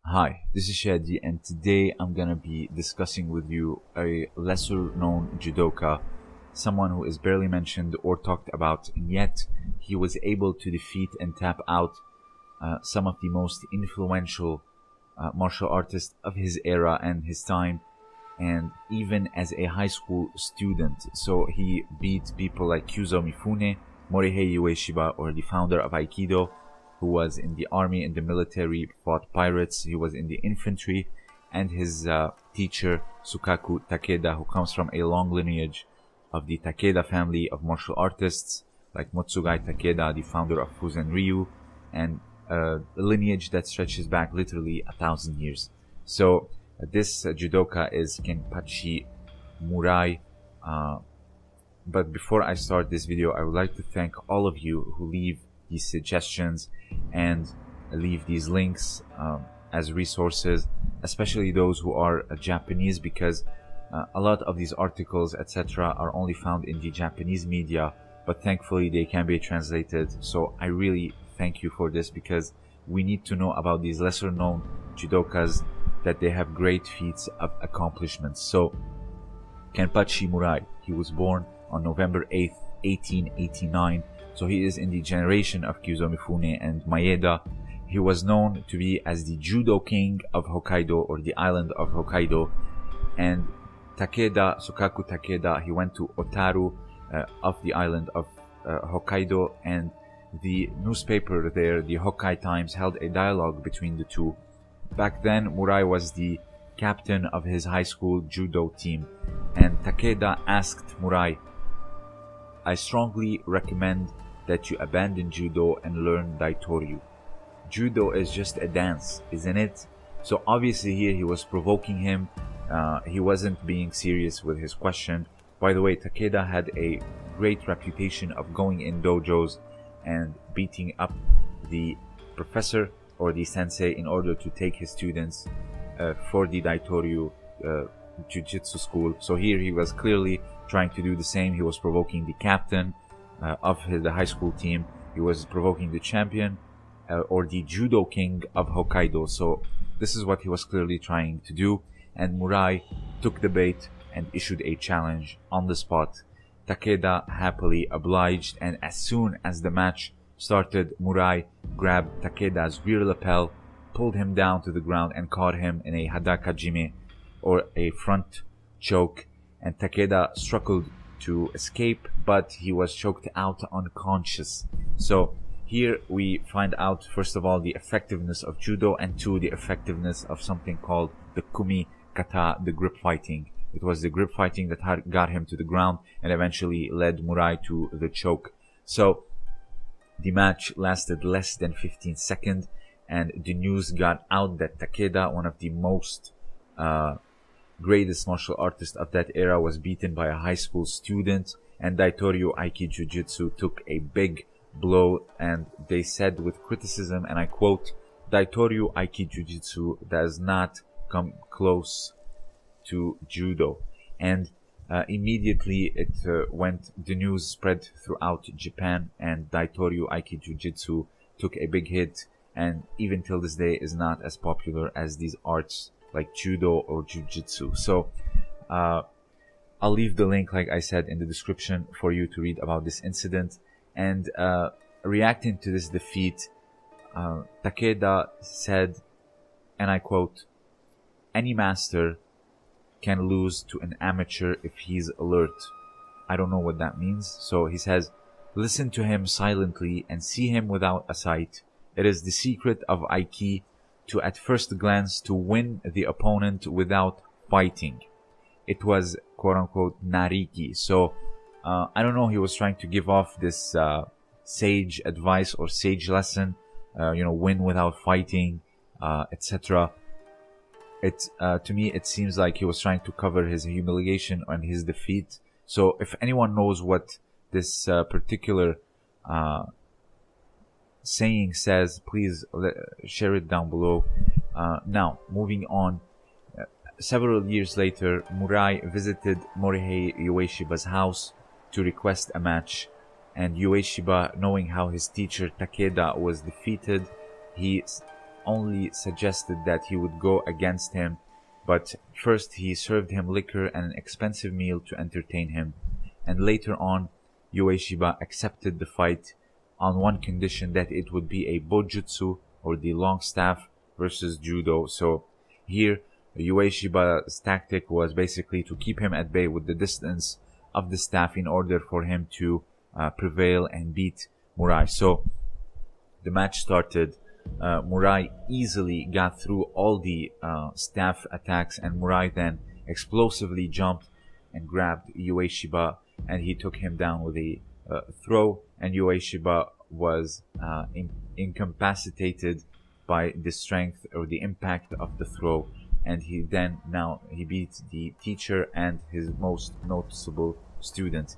Hi, this is Shadi, and today I'm gonna be discussing with you a lesser known judoka, someone who is barely mentioned or talked about, and yet he was able to defeat and tap out some of the most influential martial artists of his era and his time, and even as a high school student. So he beat people like Kyuzo Mifune, Morihei Ueshiba, or the founder of Aikido, who was in the army, in the military, fought pirates. He was in the infantry, and his teacher Sokaku Takeda, who comes from a long lineage of the Takeda family of martial artists, like Motsugai Takeda, the founder of Fuzen Ryu, and a lineage that stretches back literally 1,000 years. So this judoka is Kenpachi Murai. But before I start this video, I would like to thank all of you who leave these suggestions and leave these links as resources, especially those who are Japanese, because a lot of these articles, etc., are only found in the Japanese media, but thankfully they can be translated. So I really thank you for this, because we need to know about these lesser known judokas, that they have great feats of accomplishments. So Kenpachi Murai, he was born on November 8th, 1889. So he is in the generation of Kyuzo Mifune and Maeda. He was known to be as the Judo King of Hokkaido, or the island of Hokkaido. And Takeda, Sokaku Takeda, he went to Otaru of the island of Hokkaido, and the newspaper there, the Hokkai Times, held a dialogue between the two. Back then, Murai was the captain of his high school judo team, and Takeda asked Murai, "I strongly recommend that you abandon judo and learn Daitoryu. Judo is just a dance, isn't it?" So obviously here he was provoking him. He wasn't being serious with his question. By the way, Takeda had a great reputation of going in dojos and beating up the professor or the sensei in order to take his students for the Daitoryu Jiu-Jitsu school. So here he was clearly trying to do the same. He was provoking the captain of the high school team. He was provoking the champion or the Judo King of Hokkaido. So this is what he was clearly trying to do. And Murai took the bait and issued a challenge on the spot. Takeda happily obliged, and as soon as the match started, Murai grabbed Takeda's rear lapel, pulled him down to the ground, and caught him in a hadakajime, or a front choke. And Takeda struggled to escape, but he was choked out unconscious. So here we find out, first of all, the effectiveness of judo, and two, the effectiveness of something called the kumi kata, the grip fighting. It was the grip fighting that got him to the ground and eventually led Murai to the choke. So the match lasted less than 15 seconds, and the news got out that Takeda, one of the most greatest martial artists of that era, was beaten by a high school student, and Daitoryu Aiki Jiu-Jitsu took a big blow. And they said with criticism, and I quote, "Daitoryu Aiki Jiu-Jitsu does not come close to judo." And immediately the news spread throughout Japan, and Daitoryu Aiki Jiu-Jitsu took a big hit, and even till this day is not as popular as these arts like judo or jiu-jitsu. So I'll leave the link, like I said, in the description for you to read about this incident. And reacting to this defeat, Takeda said, and I quote, "Any master can lose to an amateur if he's alert." I don't know what that means. So he says, "Listen to him silently and see him without a sight. It is the secret of Aiki to at first glance to win the opponent without fighting." It was quote unquote nariki. So I don't know, he was trying to give off this sage advice or sage lesson, win without fighting, etc. To me, it seems like he was trying to cover his humiliation and his defeat. So if anyone knows what this particular saying says, please share it down below. Now, moving on. Several years later, Murai visited Morihei Ueshiba's house to request a match. And Ueshiba, knowing how his teacher Takeda was defeated, he only suggested that he would go against him, but first he served him liquor and an expensive meal to entertain him. And later on, Ueshiba accepted the fight on one condition, that it would be a bojutsu, or the long staff, versus judo. So here, Ueshiba's tactic was basically to keep him at bay with the distance of the staff in order for him to prevail and beat Murai. So the match started. Murai easily got through all the staff attacks, and Murai then explosively jumped and grabbed Ueshiba, and he took him down with a throw, and Ueshiba was incapacitated by the strength or the impact of the throw, and he beat the teacher and his most noticeable student.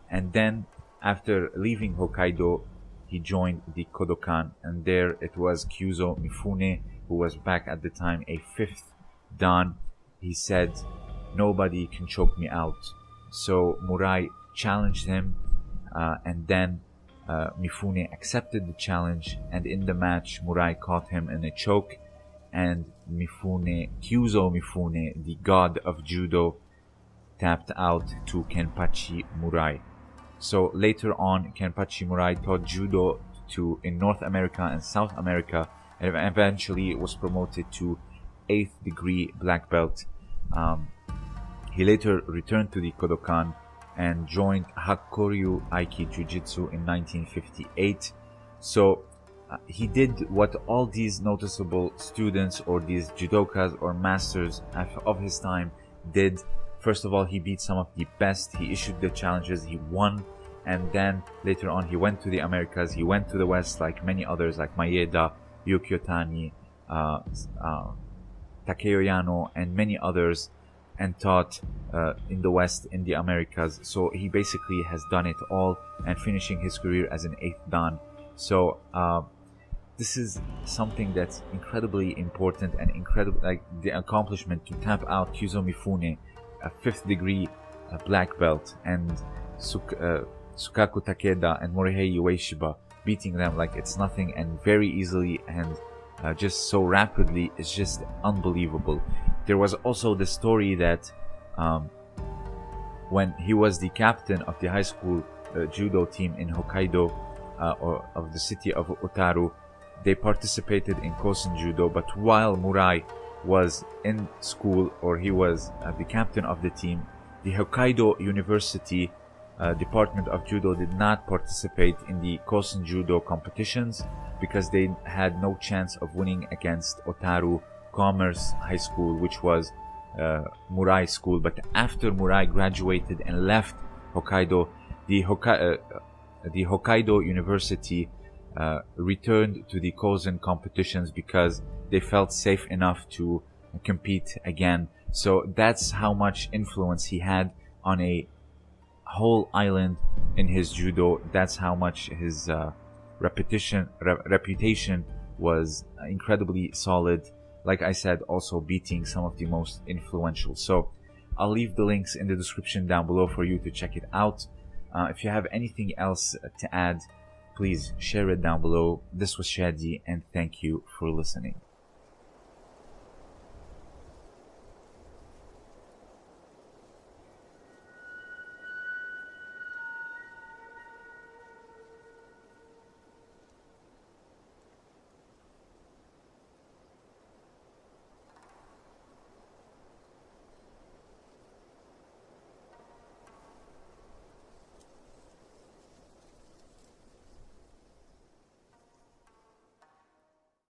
And then after leaving Hokkaido, he joined the Kodokan, and there it was Kyuzo Mifune, who was back at the time a 5th dan. He said, "Nobody can choke me out." So Murai challenged him, and then Mifune accepted the challenge, and in the match Murai caught him in a choke, and Kyuzo Mifune, the god of judo, tapped out to Kenpachi Murai. So later on, Kenpachi Murai taught judo in North America and South America, and eventually was promoted to 8th degree black belt. He later returned to the Kodokan and joined Hakkoryu Aiki Jiu-Jitsu in 1958. So he did what all these noticeable students or these judokas or masters of his time did. First of all, he beat some of the best, he issued the challenges, he won, and then later on he went to the Americas, he went to the West like many others like Maeda, Yukio Takeo Yano, and many others, and taught in the West, in the Americas. So he basically has done it all, and finishing his career as an 8th dan. So this is something that's incredibly important and incredible, like the accomplishment to tap out Kyuzo Mifune, a 5th degree black belt, and Sokaku Takeda and Morihei Ueshiba, beating them like it's nothing and very easily and just so rapidly. It's just unbelievable. There was also the story that when he was the captain of the high school judo team in Hokkaido, or of the city of Otaru, they participated in Kosen Judo, but while Murai was in school, or he was the captain of the team, the Hokkaido University Department of Judo did not participate in the Kosen Judo competitions because they had no chance of winning against Otaru Commerce High School, which was Murai school. But after Murai graduated and left Hokkaido, the Hokkaido University returned to the Kosen competitions because they felt safe enough to compete again. So that's how much influence he had on a whole island in his judo. That's how much his reputation was incredibly solid. Like I said, also beating some of the most influential. So I'll leave the links in the description down below for you to check it out. If you have anything else to add, please share it down below. This was Shadi, and thank you for listening.